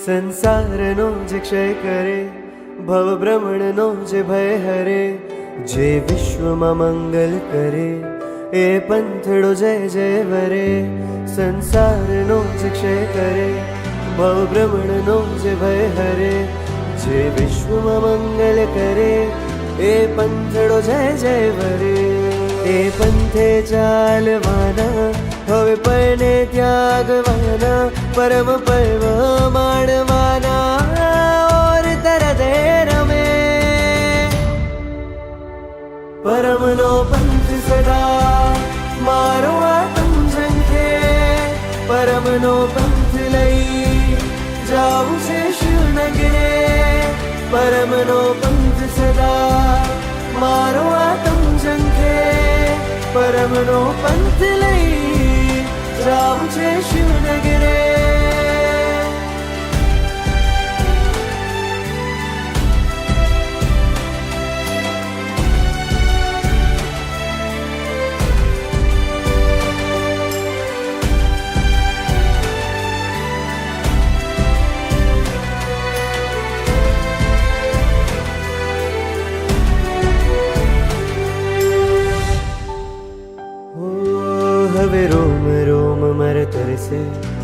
સંસારનો જે ક્ષય કરે, ભવ ભ્રમણનો જે ભય હરે, જે વિશ્વમાં મંગલ કરે એ પંથડો જય જય વરે. સંસારનો જે ક્ષય કરે, ભવ ભ્રમણનો જે ભય હરે, જે વિશ્વમાં મંગલ કરે એ પંથડો જય જય વરે. એ પંથે ચાલવાના, હવે પરને ત્યાગવાના, પરમ પર્વ માણવાના ઓર તરદે રમે. પરમનો પંથ સદા મારો આત્મ ઝંખે, પરમનો પંથ લઈ જાવું છે શિવનગરે. પરમનો પંથ સદા મારો આત્મ ઝંખે, પરમનો પંથ લઈ જાવું છે શિવનગરે. હવે રોમ રોમ મર તરસે,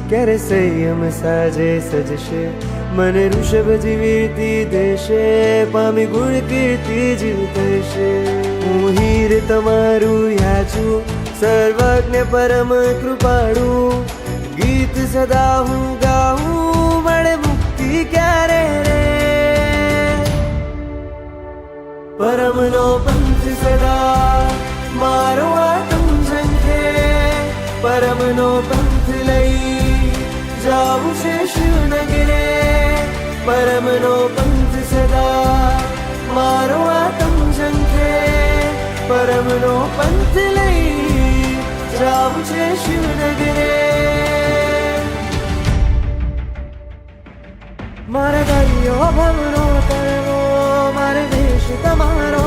ક્યારે સંયમ સાજે સજશે. મને ઋષભ જીવીતી દેશે, પામી ગુણ કીર્તિ જીવતશે. હું હીર તમારું યાચું, સર્વજ્ઞ પરમ કૃપાળું. ગીત સદા હું ગાઉં, મળે મુક્તિ ક્યારે રે. પરમનો પંથ સદા મારો આત્મ ઝંખે, પરમનો પંથ લઈ જાવું છે શિવનગરે. પરમનો પંથ સદા મારો આત્મ ઝંખે, પરમનો પંથ લઈ જાવું છે શિવનગરે. મારા દરિયો ભવનો તરવો, મારે દેશ તમારો